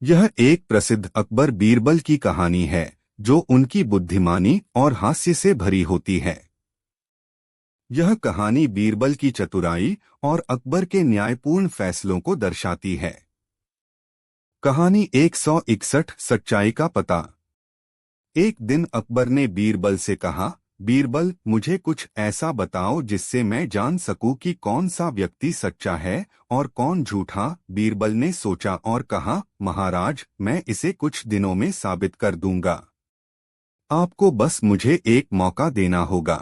यह एक प्रसिद्ध अकबर बीरबल की कहानी है जो उनकी बुद्धिमानी और हास्य से भरी होती है। यह कहानी बीरबल की चतुराई और अकबर के न्यायपूर्ण फैसलों को दर्शाती है। कहानी 161 सच्चाई का पता। एक दिन अकबर ने बीरबल से कहा, बीरबल, मुझे कुछ ऐसा बताओ जिससे मैं जान सकूं कि कौन सा व्यक्ति सच्चा है और कौन झूठा। बीरबल ने सोचा और कहा, महाराज, मैं इसे कुछ दिनों में साबित कर दूंगा। आपको बस मुझे एक मौका देना होगा।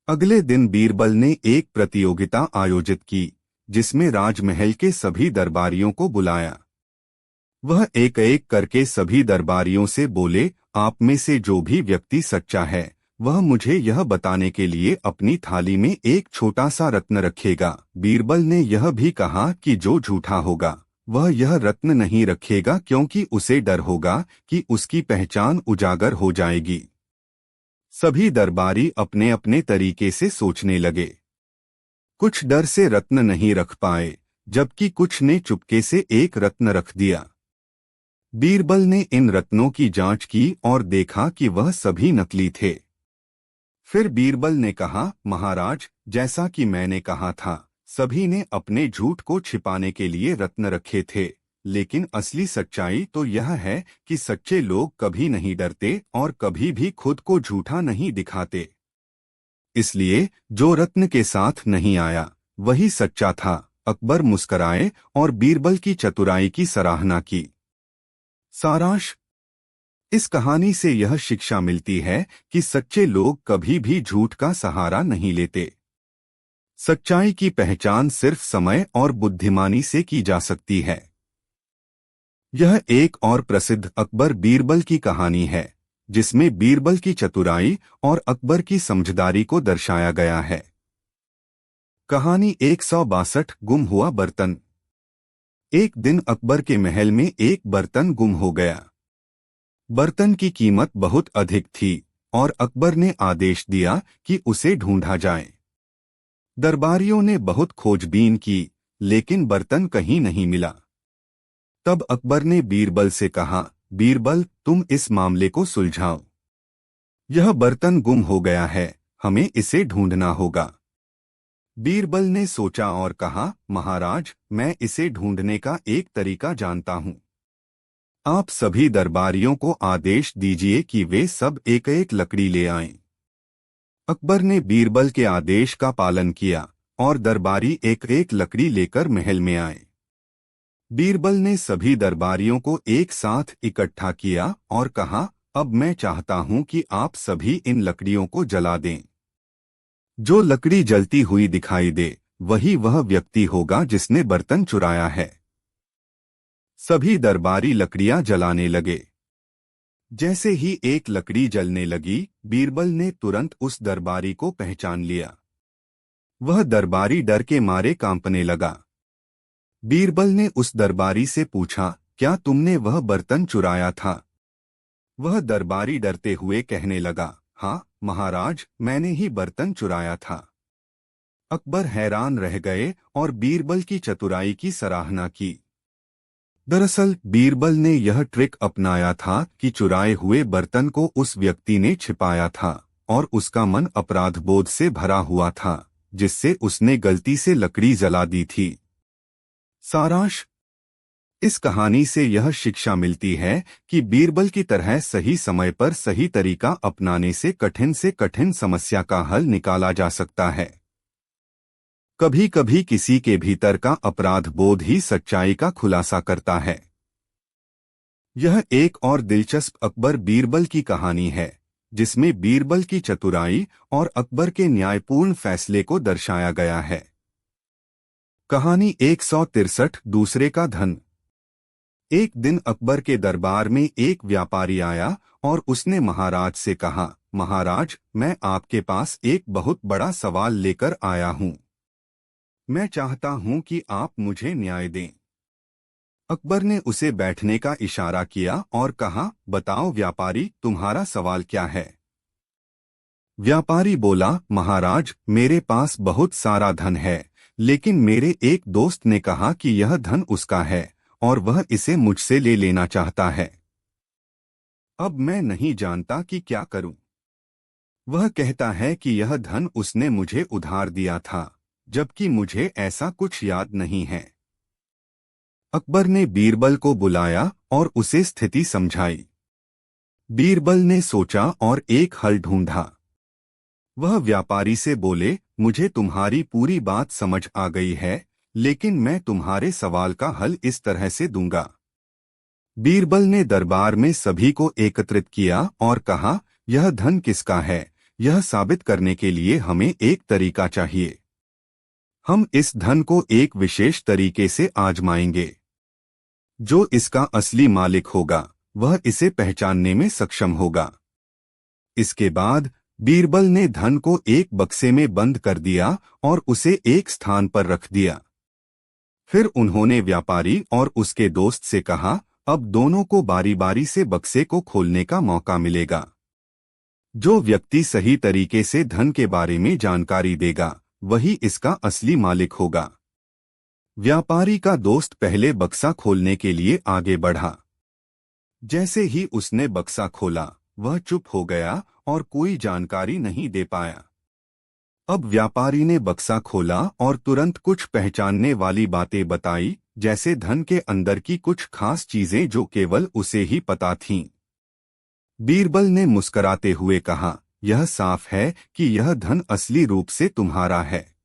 अगले दिन बीरबल ने एक प्रतियोगिता आयोजित की जिसमें राजमहल के सभी दरबारियों को बुलाया। वह एक एक करके सभी दरबारियों से बोले, आप में से जो भी व्यक्ति सच्चा है वह मुझे यह बताने के लिए अपनी थाली में एक छोटा सा रत्न रखेगा। बीरबल ने यह भी कहा कि जो झूठा होगा वह यह रत्न नहीं रखेगा क्योंकि उसे डर होगा कि उसकी पहचान उजागर हो जाएगी। सभी दरबारी अपने अपने तरीके से सोचने लगे। कुछ डर से रत्न नहीं रख पाए, जबकि कुछ ने चुपके से एक रत्न रख दिया। बीरबल ने इन रत्नों की जांच की और देखा कि वह सभी नकली थे। फिर बीरबल ने कहा, महाराज, जैसा कि मैंने कहा था, सभी ने अपने झूठ को छिपाने के लिए रत्न रखे थे, लेकिन असली सच्चाई तो यह है कि सच्चे लोग कभी नहीं डरते और कभी भी खुद को झूठा नहीं दिखाते। इसलिए जो रत्न के साथ नहीं आया वही सच्चा था। अकबर मुस्कराए और बीरबल की चतुराई की सराहना की। सारांश: इस कहानी से यह शिक्षा मिलती है कि सच्चे लोग कभी भी झूठ का सहारा नहीं लेते। सच्चाई की पहचान सिर्फ समय और बुद्धिमानी से की जा सकती है। यह एक और प्रसिद्ध अकबर बीरबल की कहानी है जिसमें बीरबल की चतुराई और अकबर की समझदारी को दर्शाया गया है। कहानी 162 गुम हुआ बर्तन। एक दिन अकबर के महल में एक बर्तन गुम हो गया। बर्तन की कीमत बहुत अधिक थी और अकबर ने आदेश दिया कि उसे ढूंढा जाए। दरबारियों ने बहुत खोजबीन की, लेकिन बर्तन कहीं नहीं मिला। तब अकबर ने बीरबल से कहा, बीरबल, तुम इस मामले को सुलझाओ। यह बर्तन गुम हो गया है, हमें इसे ढूंढना होगा। बीरबल ने सोचा और कहा, महाराज, मैं इसे ढूंढने का एक तरीका जानता हूँ। आप सभी दरबारियों को आदेश दीजिए कि वे सब एक एक लकड़ी ले आएं। अकबर ने बीरबल के आदेश का पालन किया और दरबारी एक एक लकड़ी लेकर महल में आए। बीरबल ने सभी दरबारियों को एक साथ इकट्ठा किया और कहा, अब मैं चाहता हूं कि आप सभी इन लकड़ियों को जला दें। जो लकड़ी जलती हुई दिखाई दे वही वह व्यक्ति होगा जिसने बर्तन चुराया है। सभी दरबारी लकड़ियां जलाने लगे। जैसे ही एक लकड़ी जलने लगी, बीरबल ने तुरंत उस दरबारी को पहचान लिया। वह दरबारी डर के मारे कांपने लगा। बीरबल ने उस दरबारी से पूछा, क्या तुमने वह बर्तन चुराया था? वह दरबारी डरते हुए कहने लगा, हाँ महाराज, मैंने ही बर्तन चुराया था। अकबर हैरान रह गए और बीरबल की चतुराई की सराहना की। दरअसल बीरबल ने यह ट्रिक अपनाया था कि चुराए हुए बर्तन को उस व्यक्ति ने छिपाया था और उसका मन अपराधबोध से भरा हुआ था, जिससे उसने गलती से लकड़ी जला दी थी। सारांश: इस कहानी से यह शिक्षा मिलती है कि बीरबल की तरह सही समय पर सही तरीका अपनाने से कठिन समस्या का हल निकाला जा सकता है। कभी कभी किसी के भीतर का अपराध बोध ही सच्चाई का खुलासा करता है। यह एक और दिलचस्प अकबर बीरबल की कहानी है जिसमें बीरबल की चतुराई और अकबर के न्यायपूर्ण फैसले को दर्शाया गया है। कहानी 163 दूसरे का धन। एक दिन अकबर के दरबार में एक व्यापारी आया और उसने महाराज से कहा, महाराज, मैं आपके पास एक बहुत बड़ा सवाल लेकर आया हूँ। मैं चाहता हूं कि आप मुझे न्याय दें। अकबर ने उसे बैठने का इशारा किया और कहा, बताओ व्यापारी, तुम्हारा सवाल क्या है? व्यापारी बोला, महाराज, मेरे पास बहुत सारा धन है, लेकिन मेरे एक दोस्त ने कहा कि यह धन उसका है और वह इसे मुझसे ले लेना चाहता है। अब मैं नहीं जानता कि क्या करूं। वह कहता है कि यह धन उसने मुझे उधार दिया था, जबकि मुझे ऐसा कुछ याद नहीं है। अकबर ने बीरबल को बुलाया और उसे स्थिति समझाई। बीरबल ने सोचा और एक हल ढूंढा। वह व्यापारी से बोले, मुझे तुम्हारी पूरी बात समझ आ गई है, लेकिन मैं तुम्हारे सवाल का हल इस तरह से दूंगा। बीरबल ने दरबार में सभी को एकत्रित किया और कहा, यह धन किसका है, यह साबित करने के लिए हमें एक तरीका चाहिए। हम इस धन को एक विशेष तरीके से आजमाएंगे। जो इसका असली मालिक होगा, वह इसे पहचानने में सक्षम होगा। इसके बाद बीरबल ने धन को एक बक्से में बंद कर दिया और उसे एक स्थान पर रख दिया। फिर उन्होंने व्यापारी और उसके दोस्त से कहा, अब दोनों को बारी बारी से बक्से को खोलने का मौका मिलेगा। जो व्यक्ति सही तरीके से धन के बारे में जानकारी देगा, वही इसका असली मालिक होगा। व्यापारी का दोस्त पहले बक्सा खोलने के लिए आगे बढ़ा। जैसे ही उसने बक्सा खोला, वह चुप हो गया और कोई जानकारी नहीं दे पाया। अब व्यापारी ने बक्सा खोला और तुरंत कुछ पहचानने वाली बातें बताई, जैसे धन के अंदर की कुछ खास चीजें जो केवल उसे ही पता थीं। बीरबल ने मुस्कराते हुए कहा, यह साफ है कि यह धन असली रूप से तुम्हारा है,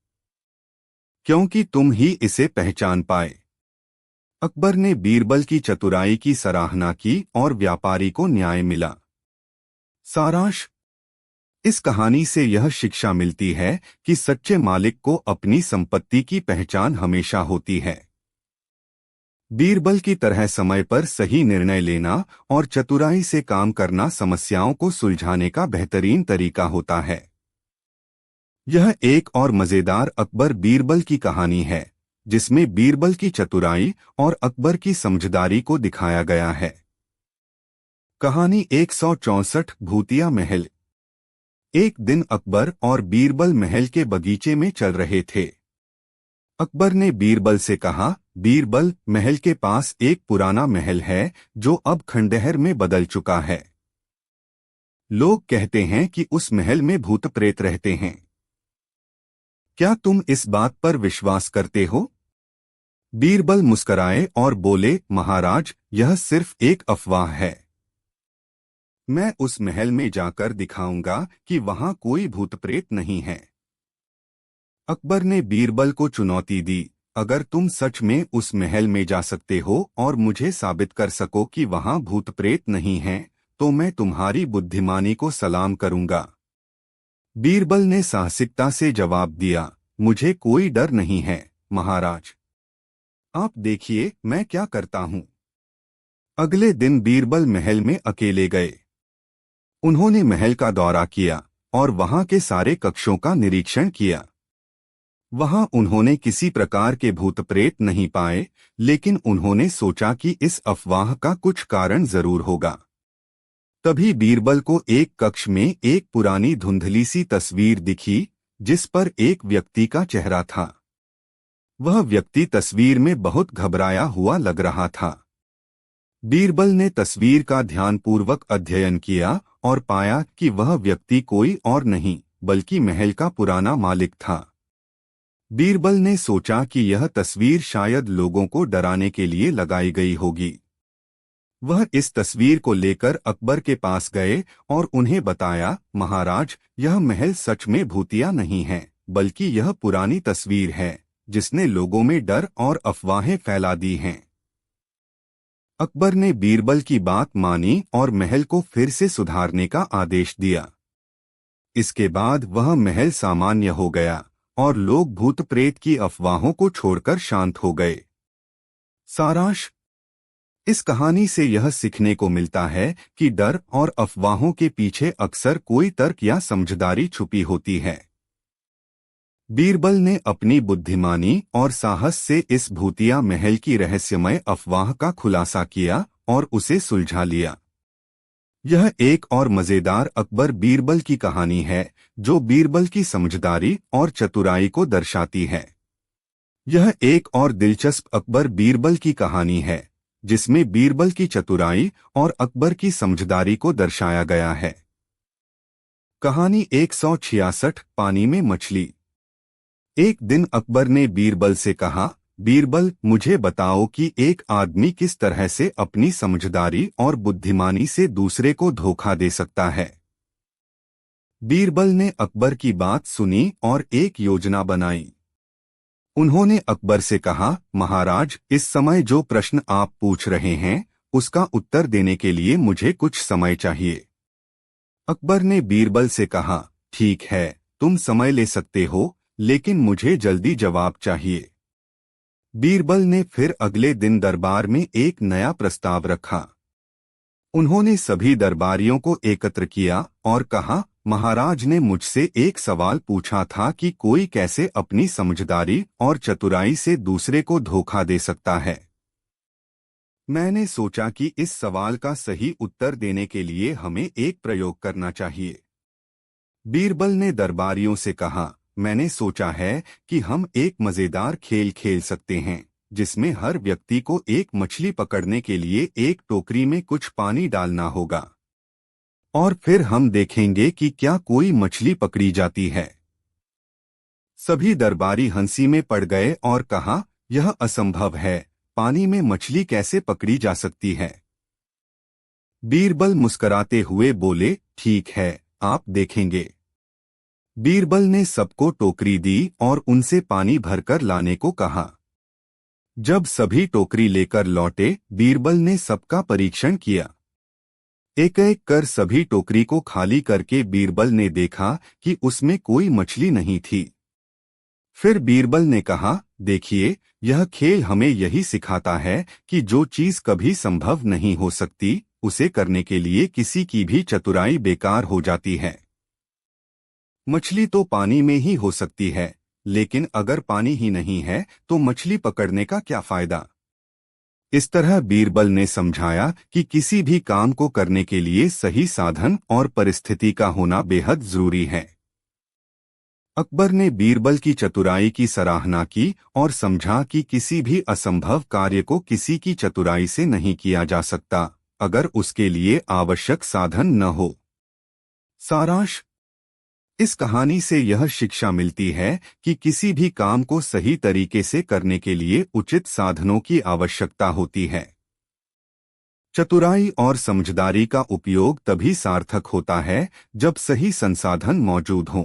क्योंकि तुम ही इसे पहचान पाए। अकबर ने बीरबल की चतुराई की सराहना की और व्यापारी को न्याय मिला। सारांश: इस कहानी से यह शिक्षा मिलती है कि सच्चे मालिक को अपनी संपत्ति की पहचान हमेशा होती है। बीरबल की तरह समय पर सही निर्णय लेना और चतुराई से काम करना समस्याओं को सुलझाने का बेहतरीन तरीका होता है। यह एक और मजेदार अकबर बीरबल की कहानी है, जिसमें बीरबल की चतुराई और अकबर की समझदारी को दिखाया गया है। कहानी 164 भूतिया महल। एक दिन अकबर और बीरबल महल के बगीचे में चल रहे थे। अकबर ने बीरबल से कहा, बीरबल, महल के पास एक पुराना महल है जो अब खंडहर में बदल चुका है। लोग कहते हैं कि उस महल में भूत प्रेत रहते हैं। क्या तुम इस बात पर विश्वास करते हो? बीरबल मुस्कराए और बोले, महाराज, यह सिर्फ एक अफवाह है। मैं उस महल में जाकर दिखाऊंगा कि वहां कोई भूत प्रेत नहीं है। अकबर ने बीरबल को चुनौती दी, अगर तुम सच में उस महल में जा सकते हो और मुझे साबित कर सको कि वहां भूत प्रेत नहीं है, तो मैं तुम्हारी बुद्धिमानी को सलाम करूंगा। बीरबल ने साहसिकता से जवाब दिया, मुझे कोई डर नहीं है, महाराज। आप देखिए मैं क्या करता हूं। अगले दिन बीरबल महल में अकेले गए। उन्होंने महल का दौरा किया और वहां के सारे कक्षों का निरीक्षण किया। वहां उन्होंने किसी प्रकार के भूत प्रेत नहीं पाए, लेकिन उन्होंने सोचा कि इस अफवाह का कुछ कारण जरूर होगा। तभी बीरबल को एक कक्ष में एक पुरानी धुंधली सी तस्वीर दिखी, जिस पर एक व्यक्ति का चेहरा था। वह व्यक्ति तस्वीर में बहुत घबराया हुआ लग रहा था। बीरबल ने तस्वीर का ध्यानपूर्वक अध्ययन किया और पाया कि वह व्यक्ति कोई और नहीं बल्कि महल का पुराना मालिक था। बीरबल ने सोचा कि यह तस्वीर शायद लोगों को डराने के लिए लगाई गई होगी। वह इस तस्वीर को लेकर अकबर के पास गए और उन्हें बताया, महाराज, यह महल सच में भूतिया नहीं है, बल्कि यह पुरानी तस्वीर है जिसने लोगों में डर और अफवाहें फैला दी हैं। अकबर ने बीरबल की बात मानी और महल को फिर से सुधारने का आदेश दिया। इसके बाद वह महल सामान्य हो गया और लोग भूत प्रेत की अफवाहों को छोड़कर शांत हो गए। सारांश: इस कहानी से यह सीखने को मिलता है कि डर और अफवाहों के पीछे अक्सर कोई तर्क या समझदारी छुपी होती है। बीरबल ने अपनी बुद्धिमानी और साहस से इस भूतिया महल की रहस्यमय अफवाह का खुलासा किया और उसे सुलझा लिया। यह एक और मजेदार अकबर बीरबल की कहानी है जो बीरबल की समझदारी और चतुराई को दर्शाती है। यह एक और दिलचस्प अकबर बीरबल की कहानी है जिसमें बीरबल की चतुराई और अकबर की समझदारी को दर्शाया गया है। कहानी 166 पानी में मछली। एक दिन अकबर ने बीरबल से कहा, बीरबल, मुझे बताओ कि एक आदमी किस तरह से अपनी समझदारी और बुद्धिमानी से दूसरे को धोखा दे सकता है। बीरबल ने अकबर की बात सुनी और एक योजना बनाई। उन्होंने अकबर से कहा, महाराज, इस समय जो प्रश्न आप पूछ रहे हैं उसका उत्तर देने के लिए मुझे कुछ समय चाहिए। अकबर ने बीरबल से कहा, ठीक है, तुम समय ले सकते हो, लेकिन मुझे जल्दी जवाब चाहिए। बीरबल ने फिर अगले दिन दरबार में एक नया प्रस्ताव रखा। उन्होंने सभी दरबारियों को एकत्र किया और कहा, महाराज ने मुझसे एक सवाल पूछा था कि कोई कैसे अपनी समझदारी और चतुराई से दूसरे को धोखा दे सकता है। मैंने सोचा कि इस सवाल का सही उत्तर देने के लिए हमें एक प्रयोग करना चाहिए। बीरबल ने दरबारियों से कहा, मैंने सोचा है कि हम एक मजेदार खेल खेल सकते हैं, जिसमें हर व्यक्ति को एक मछली पकड़ने के लिए एक टोकरी में कुछ पानी डालना होगा और फिर हम देखेंगे कि क्या कोई मछली पकड़ी जाती है। सभी दरबारी हंसी में पड़ गए और कहा, यह असंभव है, पानी में मछली कैसे पकड़ी जा सकती है। बीरबल मुस्कुराते हुए बोले, ठीक है, आप देखेंगे। बीरबल ने सबको टोकरी दी और उनसे पानी भरकर लाने को कहा। जब सभी टोकरी लेकर लौटे, बीरबल ने सबका परीक्षण किया। एक एक कर सभी टोकरी को खाली करके बीरबल ने देखा कि उसमें कोई मछली नहीं थी। फिर बीरबल ने कहा, देखिए, यह खेल हमें यही सिखाता है कि जो चीज कभी संभव नहीं हो सकती, उसे करने के लिए किसी की भी चतुराई बेकार हो जाती है। मछली तो पानी में ही हो सकती है, लेकिन अगर पानी ही नहीं है तो मछली पकड़ने का क्या फायदा। इस तरह बीरबल ने समझाया कि किसी भी काम को करने के लिए सही साधन और परिस्थिति का होना बेहद जरूरी है। अकबर ने बीरबल की चतुराई की सराहना की और समझा कि किसी भी असंभव कार्य को किसी की चतुराई से नहीं किया जा सकता, अगर उसके लिए आवश्यक साधन न हो। सारांश: इस कहानी से यह शिक्षा मिलती है कि किसी भी काम को सही तरीके से करने के लिए उचित साधनों की आवश्यकता होती है। चतुराई और समझदारी का उपयोग तभी सार्थक होता है जब सही संसाधन मौजूद हों।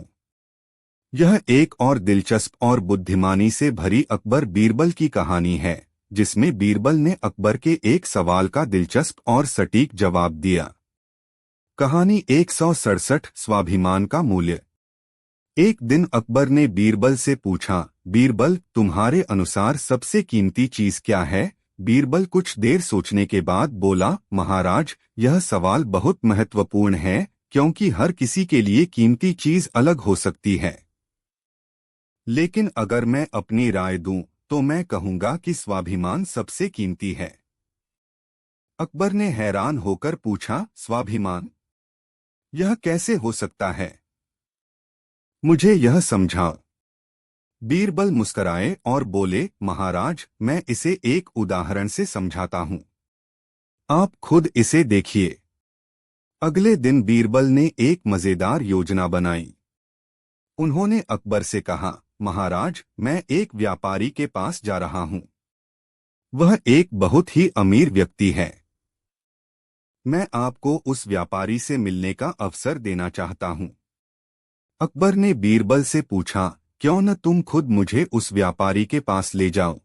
यह एक और दिलचस्प और बुद्धिमानी से भरी अकबर बीरबल की कहानी है, जिसमें बीरबल ने अकबर के एक सवाल का दिलचस्प और सटीक जवाब दिया। कहानी 167 स्वाभिमान का मूल्य। एक दिन अकबर ने बीरबल से पूछा, बीरबल, तुम्हारे अनुसार सबसे कीमती चीज क्या है। बीरबल कुछ देर सोचने के बाद बोला, महाराज, यह सवाल बहुत महत्वपूर्ण है, क्योंकि हर किसी के लिए कीमती चीज अलग हो सकती है। लेकिन अगर मैं अपनी राय दूं तो मैं कहूंगा कि स्वाभिमान सबसे कीमती है। अकबर ने हैरान होकर पूछा, स्वाभिमान? यह कैसे हो सकता है? मुझे यह समझाओ। बीरबल मुस्कुराए और बोले, महाराज, मैं इसे एक उदाहरण से समझाता हूं। आप खुद इसे देखिए। अगले दिन बीरबल ने एक मजेदार योजना बनाई। उन्होंने अकबर से कहा, महाराज, मैं एक व्यापारी के पास जा रहा हूं। वह एक बहुत ही अमीर व्यक्ति है। मैं आपको उस व्यापारी से मिलने का अवसर देना चाहता हूं। अकबर ने बीरबल से पूछा, क्यों न तुम खुद मुझे उस व्यापारी के पास ले जाओ।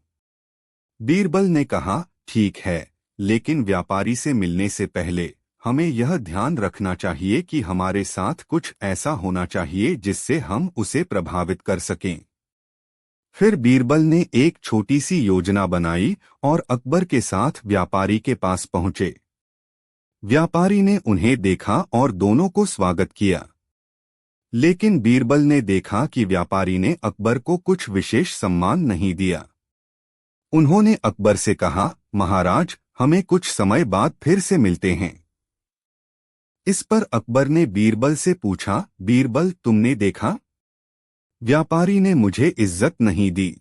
बीरबल ने कहा, ठीक है, लेकिन व्यापारी से मिलने से पहले हमें यह ध्यान रखना चाहिए कि हमारे साथ कुछ ऐसा होना चाहिए जिससे हम उसे प्रभावित कर सकें। फिर बीरबल ने एक छोटी सी योजना बनाई और अकबर के साथ व्यापारी के पास पहुंचे। व्यापारी ने उन्हें देखा और दोनों को स्वागत किया। लेकिन बीरबल ने देखा कि व्यापारी ने अकबर को कुछ विशेष सम्मान नहीं दिया। उन्होंने अकबर से कहा, महाराज, हमें कुछ समय बाद फिर से मिलते हैं। इस पर अकबर ने बीरबल से पूछा, बीरबल, तुमने देखा? व्यापारी ने मुझे इज्जत नहीं दी।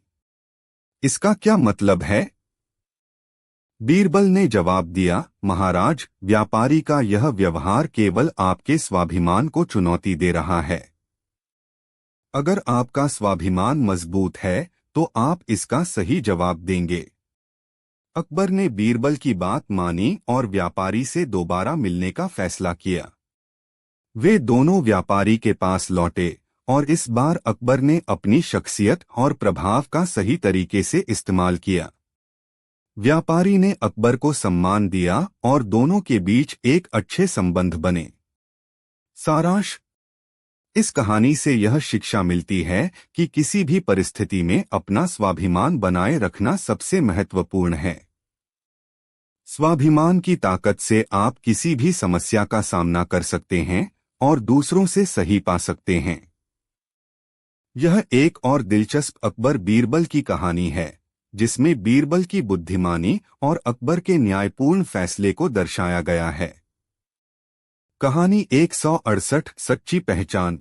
इसका क्या मतलब है? बीरबल ने जवाब दिया, महाराज, व्यापारी का यह व्यवहार केवल आपके स्वाभिमान को चुनौती दे रहा है। अगर आपका स्वाभिमान मजबूत है तो आप इसका सही जवाब देंगे। अकबर ने बीरबल की बात मानी और व्यापारी से दोबारा मिलने का फैसला किया। वे दोनों व्यापारी के पास लौटे और इस बार अकबर ने अपनी शख्सियत और प्रभाव का सही तरीके से इस्तेमाल किया। व्यापारी ने अकबर को सम्मान दिया और दोनों के बीच एक अच्छे संबंध बने। सारांश: इस कहानी से यह शिक्षा मिलती है कि किसी भी परिस्थिति में अपना स्वाभिमान बनाए रखना सबसे महत्वपूर्ण है। स्वाभिमान की ताकत से आप किसी भी समस्या का सामना कर सकते हैं और दूसरों से सही पा सकते हैं। यह एक और दिलचस्प अकबर बीरबल की कहानी है, जिसमें बीरबल की बुद्धिमानी और अकबर के न्यायपूर्ण फैसले को दर्शाया गया है। कहानी 168 सच्ची पहचान।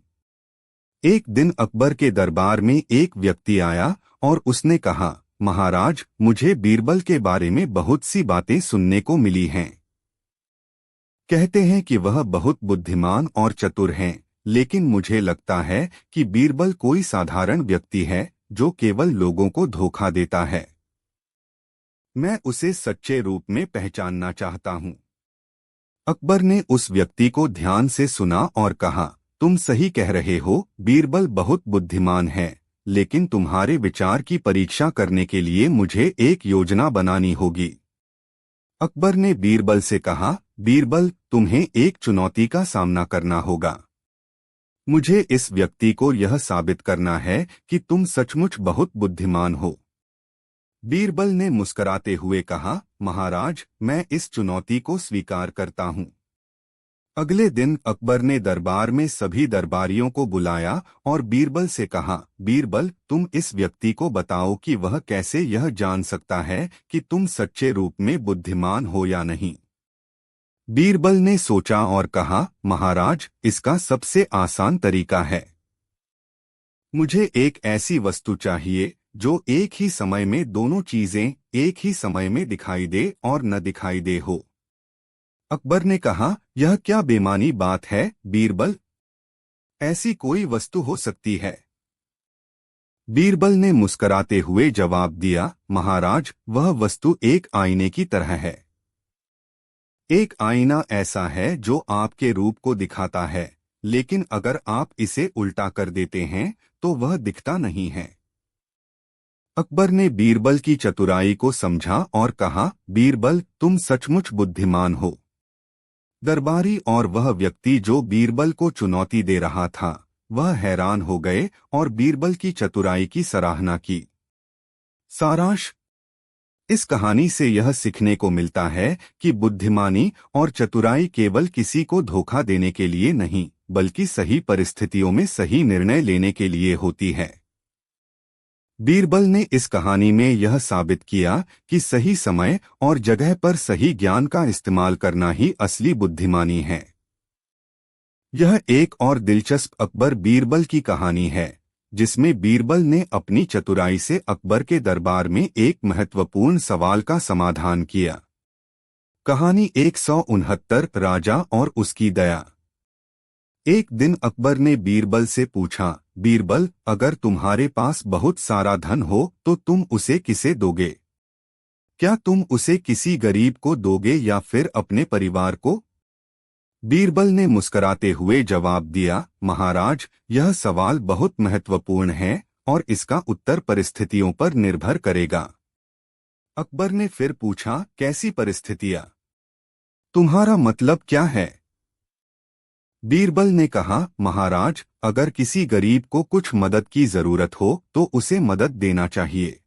एक दिन अकबर के दरबार में एक व्यक्ति आया और उसने कहा, महाराज, मुझे बीरबल के बारे में बहुत सी बातें सुनने को मिली हैं। कहते हैं कि वह बहुत बुद्धिमान और चतुर हैं, लेकिन मुझे लगता है कि बीरबल कोई साधारण व्यक्ति है जो केवल लोगों को धोखा देता है। मैं उसे सच्चे रूप में पहचानना चाहता हूँ। अकबर ने उस व्यक्ति को ध्यान से सुना और कहा, तुम सही कह रहे हो, बीरबल बहुत बुद्धिमान है, लेकिन तुम्हारे विचार की परीक्षा करने के लिए मुझे एक योजना बनानी होगी। अकबर ने बीरबल से कहा, बीरबल, तुम्हें एक चुनौती का सामना करना होगा। मुझे इस व्यक्ति को यह साबित करना है कि तुम सचमुच बहुत बुद्धिमान हो। बीरबल ने मुस्कुराते हुए कहा, महाराज, मैं इस चुनौती को स्वीकार करता हूँ। अगले दिन अकबर ने दरबार में सभी दरबारियों को बुलाया और बीरबल से कहा, बीरबल, तुम इस व्यक्ति को बताओ कि वह कैसे यह जान सकता है कि तुम सच्चे रूप में बुद्धिमान हो या नहीं। बीरबल ने सोचा और कहा, महाराज, इसका सबसे आसान तरीका है। मुझे एक ऐसी वस्तु चाहिए जो एक ही समय में दोनों चीजें एक ही समय में दिखाई दे और न दिखाई दे हो। अकबर ने कहा, यह क्या बेमानी बात है बीरबल? ऐसी कोई वस्तु हो सकती है? बीरबल ने मुस्कुराते हुए जवाब दिया, महाराज, वह वस्तु एक आईने की तरह है। एक आईना ऐसा है जो आपके रूप को दिखाता है, लेकिन अगर आप इसे उल्टा कर देते हैं तो वह दिखता नहीं है। अकबर ने बीरबल की चतुराई को समझा और कहा, बीरबल, तुम सचमुच बुद्धिमान हो। दरबारी और वह व्यक्ति जो बीरबल को चुनौती दे रहा था, वह हैरान हो गए और बीरबल की चतुराई की सराहना की। सारांश: इस कहानी से यह सीखने को मिलता है कि बुद्धिमानी और चतुराई केवल किसी को धोखा देने के लिए नहीं, बल्कि सही परिस्थितियों में सही निर्णय लेने के लिए होती है। बीरबल ने इस कहानी में यह साबित किया कि सही समय और जगह पर सही ज्ञान का इस्तेमाल करना ही असली बुद्धिमानी है। यह एक और दिलचस्प अकबर बीरबल की कहानी है, जिसमें बीरबल ने अपनी चतुराई से अकबर के दरबार में एक महत्वपूर्ण सवाल का समाधान किया। कहानी 169 राजा और उसकी दया। एक दिन अकबर ने बीरबल से पूछा, बीरबल, अगर तुम्हारे पास बहुत सारा धन हो तो तुम उसे किसे दोगे? क्या तुम उसे किसी गरीब को दोगे या फिर अपने परिवार को? बीरबल ने मुस्कुराते हुए जवाब दिया, महाराज, यह सवाल बहुत महत्वपूर्ण है और इसका उत्तर परिस्थितियों पर निर्भर करेगा। अकबर ने फिर पूछा, कैसी परिस्थितियां? तुम्हारा मतलब क्या है? बीरबल ने कहा, महाराज, अगर किसी गरीब को कुछ मदद की जरूरत हो तो उसे मदद देना चाहिए।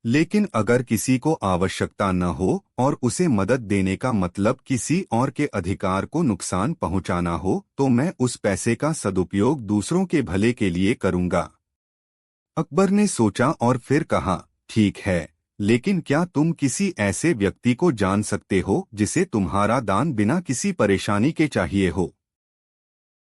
लेकिन अगर किसी को आवश्यकता न हो और उसे मदद देने का मतलब किसी और के अधिकार को नुकसान पहुंचाना हो, तो मैं उस पैसे का सदुपयोग दूसरों के भले के लिए करूंगा। अकबर ने सोचा और फिर कहा, ठीक है, लेकिन क्या तुम किसी ऐसे व्यक्ति को जान सकते हो जिसे तुम्हारा दान बिना किसी परेशानी के चाहिए हो?